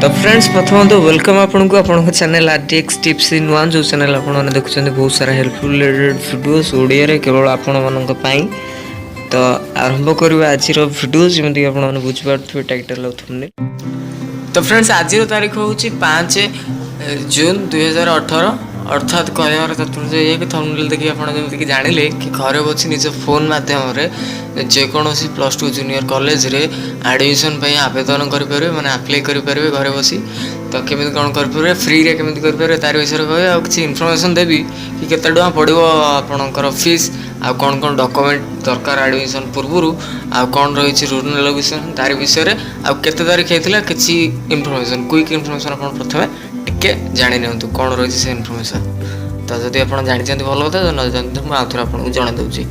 तो फ्रेंड्स प्रथम तो वेलकम आपन को आपन channel RTX tips in one जो चैनल आपन देखुं बहुत सारा हेल्पफुल वीडियोस ओडिया रे केवल आपण मानक पई। तो आरंभ करबा आज वीडियो जमी आपन बुझी पार्थे टाइटल और थंबनेल। तो फ्रेंड्स आज तारीख हूँ 5 जून 2018 अर्थात कहर तात्पर्य कि थंबनेल देखिए आपड़ जमीक जानिले कि घर बसी निज फोन मध्यम जेकोसी प्लस टू जूनियर कॉलेज रे एडमिशन आवेदन करेंगे मैंने आप्लाय करेंगे घर बसी। तो केमी कौन करेंगे फ्री रे केमी करेंगे तार विषय कहे आ कि इनफर्मेशन देवी कि केते टका पड़ो आपणकर फीस आ कौन कौन डॉक्यूमेंट दरकार एडमिशन पूर्व आ कौन रही रूल रेगुलेशन तार विषय आ केते तारीख होता किसी इनफर्मेशन क्विक इनफर्मेशन आप प्रथम टिके जाणी नियंतु कौन रही से इनफर्मेशन। तो जब आप जानते भल कथा न जानते मुझे आउ थे आपको जन दूसरी।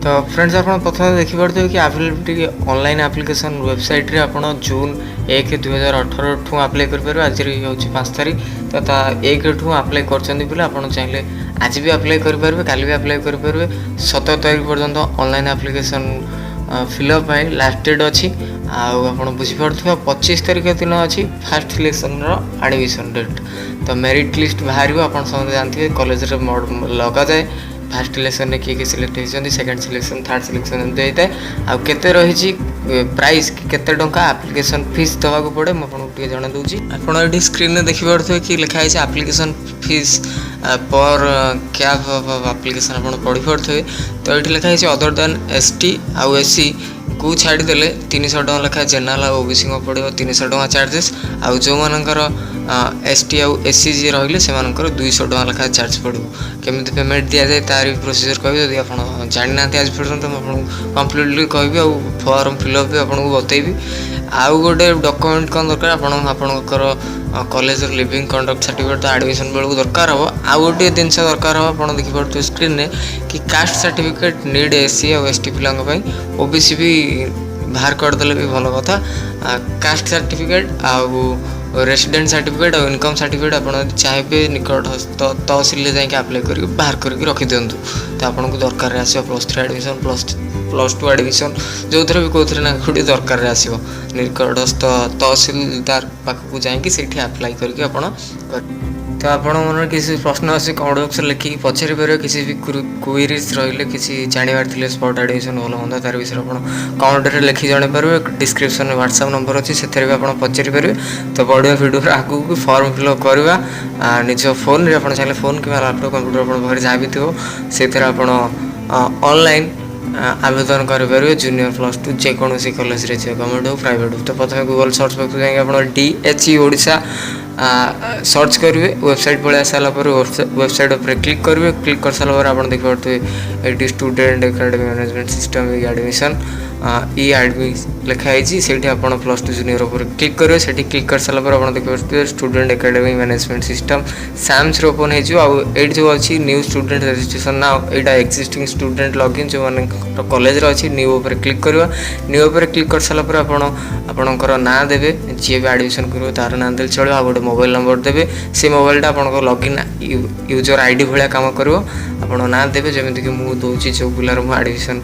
तो फ्रेंड्स आप प्रथम देखिपे कि अवेलेबिलिटी ऑनलाइन एप्लिकेशन वेबसाइट रे आप जून 1 2018 ठूँ आप्लाय करेंगे। आज हूँ 5 तारीख तो 1 ठूँ आप्लाय कर चाहिए आज भी आप्लाय करेंगे काली भी आप्लाय करेंगे 17 तारीख पर्यंत online application fill up last date अच्छी आप बुझीपे 25 तारीख दिन अच्छी फास्ट सिलेक्शन एडमिशन डेट। तो मेरिट लिस्ट बाहर आप जानते हैं कॉलेज लगा जाए फास्ट सिलेक्शन में किए सिलेक्ट होती सेकेंड सिलेक्शन थर्ड सिलेक्शन एमती होता है आते रही प्राइस केते टंका एप्लिकेशन फीस देवाक पड़े मुझे जन दूसरी। आप स्क्रीन में देखिपे कि लिखाई एप्लिकेशन फीस पर कैब एप्लिकेशन आप पढ़ी पारे। तो ये लिखाई अदर देन एसटी आउ एससी को छाड़देले 300 टका लेखा जेनराल ओबीसी को पड़ो 300 टका चार्जेस आउ जो मानकर एसटी आउ एससी जी रही से 200 टका लेखा चार्ज पड़ो। केमी पेमेंट दि जाए तार प्रोसीजर कह जब आप जाना आज पर्यटन मुझे कम्प्लीटली कहि आ फॉर्म फिलअप भी आपको बतेबी। आउ गोटे डॉक्यूमेंट कौन दरकार आपणकर कॉलेज लिविंग कंडक्ट सर्टिफिकेट तो एडमिशन बेलू दरकार हो। आउ गोटे जिन दरकार हो आप देखिपे स्क्रीन में कि कास्ट सर्टिफिकेट नीड एससी और एसटी पिलांई ओबीसी भी बाहर करदे भी भल कथा। कास्ट सर्टिफिकेट आउ रेसिडेंट सर्टिफिकेट और इनकम सर्टिफिकेट आप चाहिए निकटस्थ तहसिल जाकि आप्लाय कर बाहर करके रखी दिंतु। तो आपको दरकार आसो +3 एडमिशन प्लस टू एडमिशन जो थे भी कौन ना कौटी दरकार आसो निकटस्थ तहसिलदार पाखक जाकि आप्लाय करके आप। तो आपण मन किसी प्रश्न अच्छे कमेंट बॉक्स लिखिक पचारि पारे किसी भी क्वेरीज रही किसी जानवर थे स्पॉट एडमिशन भल मंद तार विषय आप कमेंट लिखि जन पारे डिस्क्रिप्शन में व्हाट्सएप नंबर अच्छी से भी आप पचारि पारे। तो बढ़िया वीडियो आगू भी फॉर्म फिलअप करवा निज फोन रे आप चाहिए फोन कि लैपटॉप कंप्यूटर आप जहाँ भी थो से ऑनलाइन आवेदन करेंगे जूनियर प्लस टू जेकोसी कॉलेज रे गवर्नमेंट हो प्राइवेट हो। तो प्रथम गूगल सर्च बॉक्स जाए DHE ओडिशा सर्च करेंगे वेबसाइट पलि आसाला वेबसाइट उपर क्लिक करेंगे। क्लिक कर सारा आप देखिए ये student academy management system admission लिखाई से आप प्लस टू जूनियर उपर क्लिक करेंगे। से क्लिक कर सारा आप देखिए student academy management system SAMS open हो जो अच्छी न्यू स्टूडेंट रजिस्ट्रेशन ना यहाँ एक्जिस्टिंग स्टूडेंट लॉगिन जो मैंने कॉलेज अच्छी न्यू उपर क्लिक करवा। न्यू उपर क्लिक कर सारा आपणकर ना देवे जी भी एडमिशन कर तार ना दे चलो गोटे मोबाइल नंबर देवे से मोबाइलटा आप लॉगिन यूजर आईडी भाया कम कर आप ना देवे जमीक मुझे दूसरी जो पिलार मुझे एडमिशन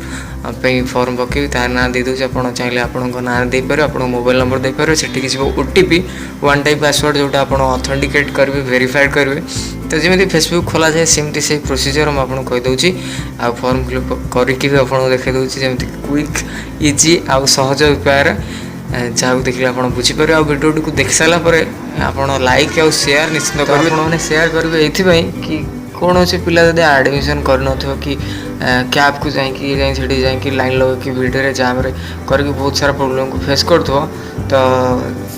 फॉर्म पकई तार ना दे दूसरी आप चाहिए आप ना दे पारे आप मोबाइल नंबर दे पारे से OTP वन टाइम पासवर्ड जोटा आप ऑथेंटिकेट करेंगे वेरीफाइड करेंगे। तो जमी फेसबुक खोला जाए सेमती से प्रोसीजर मुझे कहीदे आ फॉर्म फिलअप करके भी आपको देखा दूसरी जमी क्विक इजी आउ सहज उपाय जहाँ देखिए आप बुझीपारे। आ वीडियो को देख सारापर आप लाइक आउ शेयर निश्चित करेंगे शेयर करेंगे ये कि कौन से पिला जब एडमिशन कर कि कैब को जाकि लाइन लगे भिड़ जाम करके बहुत सारा प्रोब्लेम को फेस कर तो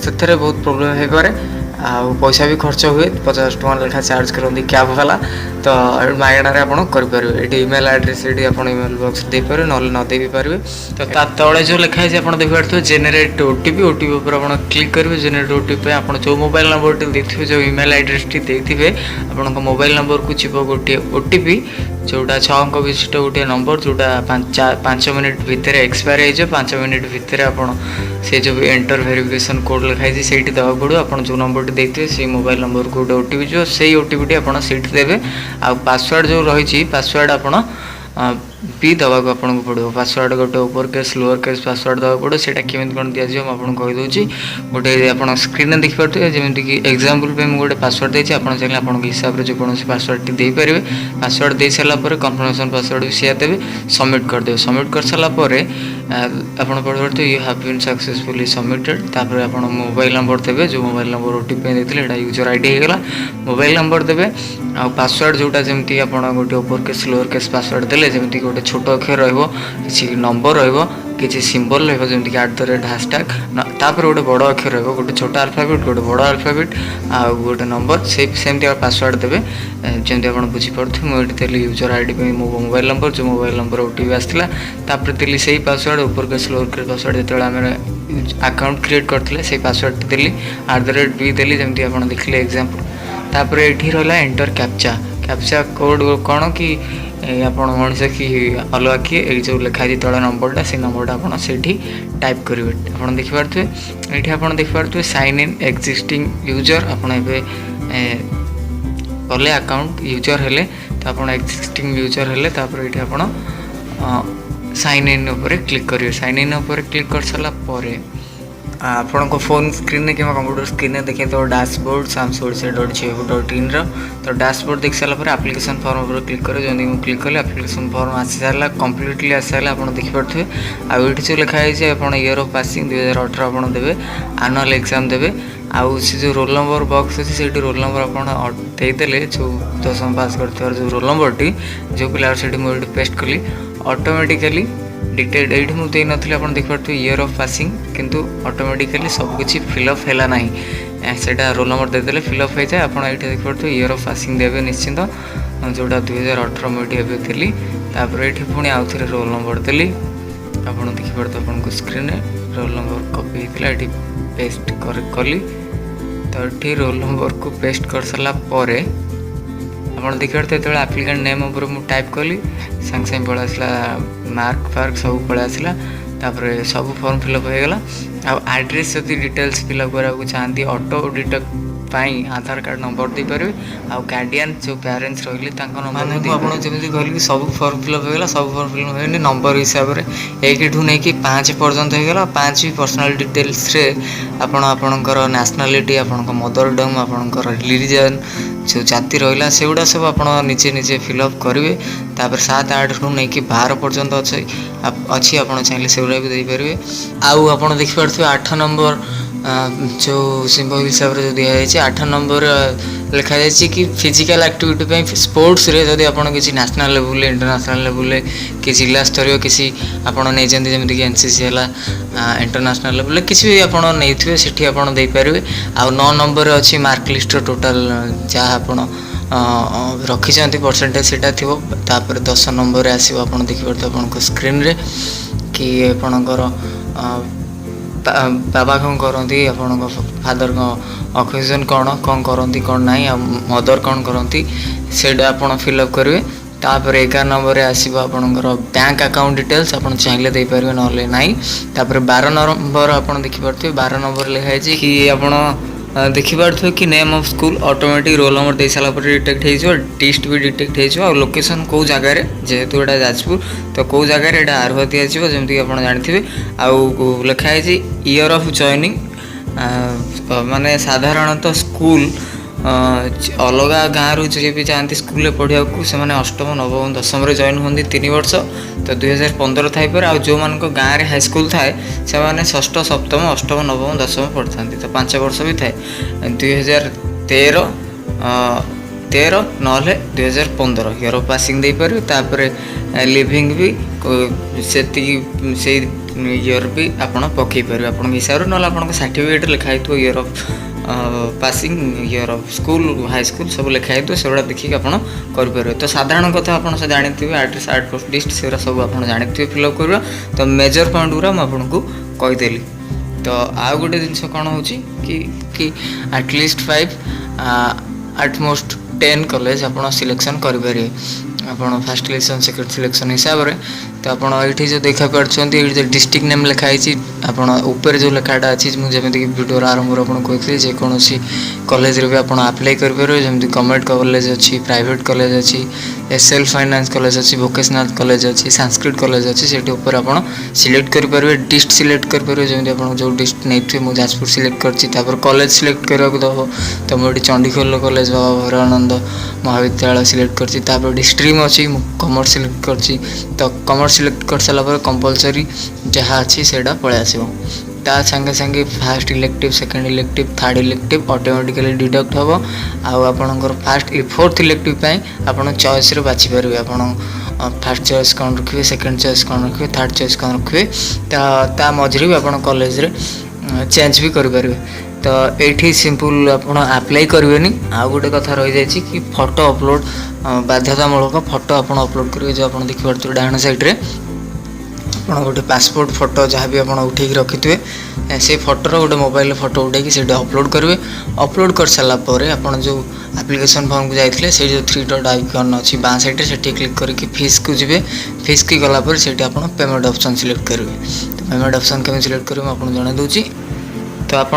से बहुत प्रोब्लेम हो पारे आ पैसा भी खर्च हुए 50 टका लेखा चार्ज करती कैब वाला। तो मागणार आप ये इमेल एड्रेस ये आप इमेल बॉक्स दे पारे ना न दे भी पारे। तो तले जो लिखाई आप देखिए जेनेरेट ओटीपी उपर आप क्लिक करेंगे। जेनेरेट ओटीपी आप जो मोबाइल नंबर देखिए जो इमेल एड्रेस टी देते आप मोबाइल नंबर को जीव गोटे ओटीपी जोटा 6 अंक विशिष्ट गोटे नंबर जोटा 5 मिनिट भितर एक्सपायर हो 5 मिनिट भितर आप से जो एंटर वेरिफिकेशन कोड लिखाई से देवा पड़ो आप जो नंबर देते से मोबाइल नंबर को गोटे ओटीपी जो से ओटीपी आप देवे आ पासवर्ड जो रही पासवर्ड आप भी दवाक आपको पड़ो पासवर्ड गोटे ओपर केस लोअर केस पासवर्ड दवा पड़ो से केमी कौन दि जाए मुझे कहीदे गोटे आप स्क्रीन देखिपे जमीक एग्जांपल पे मुझे गोटे पासवर्ड देती आप चाहिए आप हिसाब से जो पासवर्ड टी देपारे पासवर्ड दे सारापर कन्फर्मेशन पासवर्ड भी शेयर देवे सबमिट करदे सबमिट कर सारापर आप पढ़ते you have been successfully submitted तापर आप मोबाइल नंबर देवे जो मोबाइल नंबर ओटीपी देते यूजर आईडी होगा मोबाइल नंबर देवे आ पासवर्ड जोटा जमी आप गोटे ओपर केस लोअर केस पासवर्ड देले जमी गोटे छोट अक्षर रही नंबर रही सिंबल रही ### तापर गोटे बड़ अक्षर रही गोटे छोट अल्फाबेट गोटे बड़ अल्फाबेट आ गोटे नंबर सेमती पासवर्ड देवे जमी आप बुझीपे मुझे देली यूजर आईडी पे मो मोबाइल नंबर जो मोबाइल नंबर ओटीपी आसाला तापर देली से पासवर्ड ओपर केस लोअर केस पासवर्ड जो आम अकाउंट क्रिएट करते से पासवर्ड देली @b देली जमी आप देखिले एग्जांपल तापर ये रहा एंटर कैप्चा कैप्चा कोड कौन कि आप मनीष कि अलग किए जो लिखाई तले नंबरटा से नंबरटा आप टाइप करेंगे आप देखिपे ये आप देखिपे साइन इन एक्जिस्टिंग यूजर आपड़ कले अकाउंट यूजर हेले तो आप एक्जिस्टिंग यूजर हेले तापर ये आप साइन इन उपर क्लिक करेंगे साइन इन उपर क्लिक कर सारापर आपको फोन स्क्रीन कि कंप्यूटर स्क्रीन में देखिए तो डैशबोर्ड samsodisha.gov.in तो डैशबोर्ड देख सारापर एप्लिकेशन फॉर्म पर क्लिक करें जब मुझे क्लिक कले एप्लिकेशन फॉर्म आसी सारा कम्प्लीटली आसी सारा आप देखिपे आउ जो लिखाई है आप इयर ऑफ पासिंग 2018 आप देवे एनुअल एग्जाम देवे आउ से जो रोल नंबर बॉक्स अच्छी से रोल नंबर आप देदेले जो 10वीं पास कर जो रोल नंबर टी जो पिला से मुझे पेस्ट कली ऑटोमेटिकली डिटेड ये मुझे नी आप देखिपे इयर ऑफ पासिंग किंतु ऑटोमेटिकली सबकि फिलअप है ना सेटा रोल नंबर देदेले फिलअप हो जाए आप देखिपे इयर ऑफ पासिंग देवे निश्चिंत जोटा 2018 मुझे थी तापर ये पुणी आउ थे रोल नंबर देली आप देखिपे आपको स्क्रीन रोल नंबर कॉपी होता ये पेस्ट कली तो ये रोल नंबर को पेस्ट कर सारापर आप देखिए जो आप्लिकेंट नेम उपर मुझे टाइप कली सांगे सांगे पड़ा आसला मार्क फार्क सब पड़ा आसला तापर सब फॉर्म फिलअप हो गला आड्रेस जब डिटेल्स फिलअप कराया चाहती ऑटो डिटेक्ट आधार कार्ड नंबर दे पारे आ गार्डियन जो पेरेंट्स रही नंबर आपको जमी कहली सब फॉर्म फिलअप होगा सब फॉर्म फिलअप होनी नंबर हिसाब से 1 ठू नहीं 5 पर्यंत होगा 5 भी पर्सनाल डिटेल्स आपणकर नेशनालिटी आपण मदर डंग आपणकर रिलीजन जो जाति रहा से गुड़ा सब आप निजे निजे फिलअप करेंगे तापर 7-8 ठू नहीं 12 पर्यंत अच्छी आप चाहिए से गुड़ा भी देपारे आउ आप देखिपे 8 नंबर जो सिंबल हिसाब से जो दिखाई 8 नंबर लिखा जाए कि फिजिकल एक्टिविटी स्पोर्ट्स रे जदि आप किसी नेशनल लेवल इंटरनेशनल लेवल कि जिला स्तरीय किसी आपड़ नहीं जमीक एनसीसी है इंटरनेशनल लेवल किसी भी आप नहीं से आप देपारे आ 9 नंबर अच्छी मार्क लिस्ट टोटाल जहाँ आप रखी परसेंटेज से तापर 10 नंबर आसो आप देखिए आपको स्क्रीन रे कि आपणकर बाबा कौन करती आप फादर ऑक्यूपेशन कौन करती कौन ना मदर कौन करती से आप फिलअप करेंगे तापर 11 नंबर आसो आपणकर बैंक अकाउंट डिटेल्स आप चाहिए देपारे ना ना तापर 12 नंबर आप देखिपे 12 नंबर लिखाई कि आप देखिपे कि name of school automatic roll number दे सारापर डिटेक्ट हो डिस्ट भी डिटेक्ट हो लोकेशन कौ जगार जेहेतु यहाँ जाजपुर तो कौ जगार यहाँ आरोह दि जमीक आप जानते आउ लिखाई इयर ऑफ जॉइनिंग माने साधारणतः स्कूल अलग गाँव रु जी भी जाती स्कूल पढ़ा से अष्टम नवम दशम जॉइन होती 3 वर्ष तो 2015 थाईपर आ जो मान गाँव में हाईस्कूल थाए से षष्ठ सप्तम अष्टम नवम दशम पढ़ी था तो 5 वर्ष भी थाए 2013 ना 2015 इयर ऑफ पासिंग दे पारे तापर लिविंग भी से इयर भी आप पकई पारे आप हिसाब ना आप सर्टिफिकेट लिखाई थो year of passing year of school high school सब लिखाई तो से देखिए आप करेंगे तो साधारण कथा आप जानते हैं एड्रेस आर्ट पोस्ट लिस्ट से सब आप जानते फिलअप कर तो मेजर पॉइंट गुरा मुझे कहीदेली तो आउ गोटे जिन कौन हो कि एटलिस्ट 5 एटमोस्ट 10 कॉलेज आप सिलेक्शन करेंगे आप फर्स्ट सिलेक्शन सेकेंड सिलेक्शन हिसाब से तो आप ये जो देखा पार्टी जो डिस्ट्रिक्ट नेम लिखाई ऊपर जो लेखाटा अच्छी मुझे वीडियो आरंभ आपको कही जेकोसी कॉलेज भी आप आप्लाय करेंगे जमी गवर्नमेंट कॉलेज अच्छी प्राइवेट कॉलेज अच्छी एसएल फाइनान्स कॉलेज अच्छी vocational कॉलेज अच्छी संस्कृत कॉलेज अच्छी से आप सिलेक्ट करेंगे डिस्ट सिलेक्ट करेंगे जमी आप जो डिस्ट नहीं मुझे जाजपुर सिलेक्ट कर कॉलेज सिलेक्ट करने को दब तो मुझे चंडीखोल कॉलेज बाबा भैरवानंद महाविद्यालय सिलेक्ट कर स्ट्रीम अच्छी कॉमर्स सिलेक्ट कर तो कॉमर्स सिलेक्ट कर सारापर कंपलसरी जहाँ अच्छी से पलि आसो ता संगे संगे fast elective second elective third elective automatically deduct हम आपणकर फास्ट फोर्थ इलेक्टिव आप चॉइस बाछि पारे आप फास्ट चॉइस कौन रखिए सेकेंड चॉइस कौन रखिए थर्ड चॉइस कौन रखिए ता मझे भी आप कॉलेज रे चेंज भी करेंगे तो ये सिंपल आप अप्लाई करेंगे आउ गोटे कथा रही जाए कि फोटो अपलोड बाध्यतामूलक फोटो आप अपलोड करेंगे जो आप देखिए डाण साइड्रे आप गोटे पासपोर्ट फोटो जहाँ भी आप उठे रखिथे से फोटोर गोटे मोबाइल फोटो उठे से अपलोड करेंगे अपलोड कर सारापर आप जो एप्लिकेशन फॉर्म को जाइए से जो 3 डॉट आइकन अच्छी बाँ साइड से क्लिक करके फीस को जी फीस की गलापर से आप पेमेंट ऑप्शन सिलेक्ट करेंगे तो पेमेंट ऑप्शन केमी सिलेक्ट करेंगे आपको जन दूसरी तो आप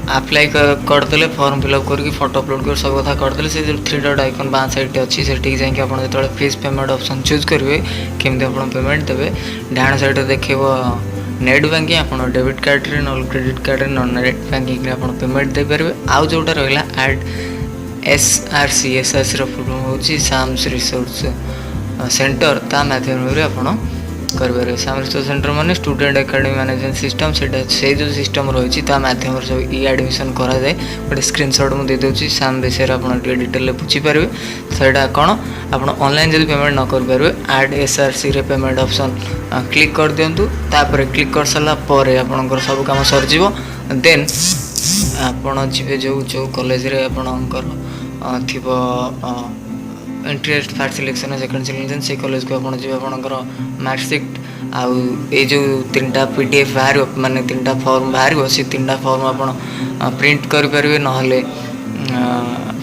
अप्लाई करदे फॉर्म फिलअप करके फोटो अपलोड कर सब कथा करदे से जो 3 डॉट आइकन बाँ साइड अच्छी से जाकि आप जो फीस पेमेंट ऑप्शन चूज करेंगे केमती आप पेमेंट देवे डाण साइड देखेब नेट बैंकिंग आप डेबिट कार्ड रे न क्रेडिट कार्ड रे नॉन नेट बैंकिंग रे आप पेमेंट दे पारे आउ जोटा रहा एड SRC फुल हूँ साम्स रिसोर्स सेंटर ता माध्यम आप करेंगे साम रिसोर्स सेंटर माने स्टूडेंट एकेडमी मैनेजमेंट सिस्टम से जो सिस्टम रही माध्यम सब ई एडमिशन कराए गोटे स्क्रीनशॉट मुझे देदेवि साम विषय आप डिटेल बुझीपारे सहीटा कौन आप ऑनलाइन जब पेमेंट न करेंगे एड SRC रे पेमेंट ऑप्शन क्लिक कर दिंतु तापर क्लिक कर सारापर आपंकर सब कम सरज देन आप जी जो कॉलेज रे आपणकर थी interest fast selection second selection से कॉलेज को आप जी आपंकर मार्कसीट आउ ये जो 3टा PDF बाहर माने 3टा फॉर्म बाहर से 3टा फॉर्म आप प्रिंट करेंगे ना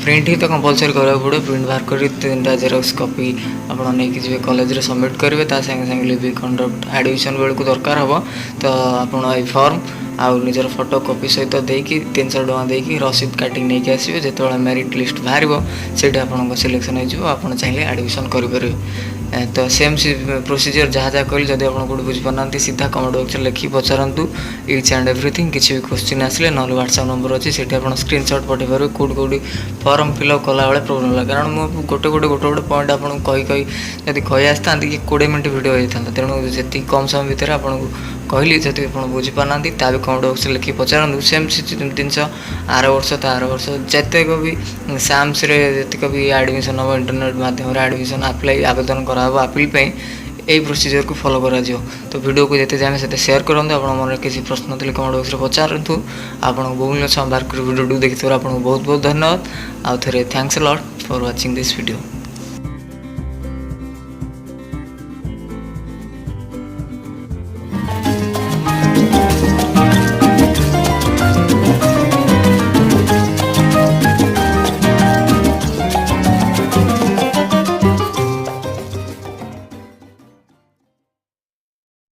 प्रिंट ही तो कंपलसरी करा पड़े प्रिंट बाहर कर 3टा जेरॉक्स कॉपी आप नहीं कॉलेज रे सबमिट करेंगे सागे सागे लिविंग कंडक्ट एडमिशन बेलू दरकार हम तो आप फॉर्म आउ निजर फोटो कॉपी सहित देकी 300 टका देकी रसीद काटिक नहीं आसवे जो मेरिट लिस्ट बाहर से सिलेक्शन हो चाहिए एडमिशन करेंगे तो सेम प्रोसीजर जहाँ जहाँ कहली जब आप बुझीपार सीधा कमेंट बॉक्स लिखी पचारतु इच एंड एवरीथिंग किसी भी क्वेश्चन आसले ना व्हाट्सएप नंबर अच्छी से स्क्रीनशॉट पठे पारे कौट कौटी फॉर्म फिलअप कला बेले प्रोब्लेम लगे कारण मुझे गोटे गोटे गोटे गोटे पॉइंट आपको कही जब कही आसता कि 20 मिनट वीडियो होता तेणु जी कम समय भितर आपको कहली जब आप बुझीपार भी कमेंट बॉक्स लिखी पचारतु सेम जिनस आर वर्ष तो आर वर्ष जितक भी साम्स जितक भी एडमिशन हम इंटरनेट माध्यम एडमिशन अप्लाई आवेदन करा अपील यही प्रोसीजर को फॉलो करा तो वीडियो को जिते जाए से शेयर करूँ आप मन किसी प्रश्न थे कमेंट बॉक्स में पचारतु आपको बहुमूल्य समय बाहर वीडियो देखिए आपको बहुत बहुत धन्यवाद आउ थे thanks a lot for watching this video.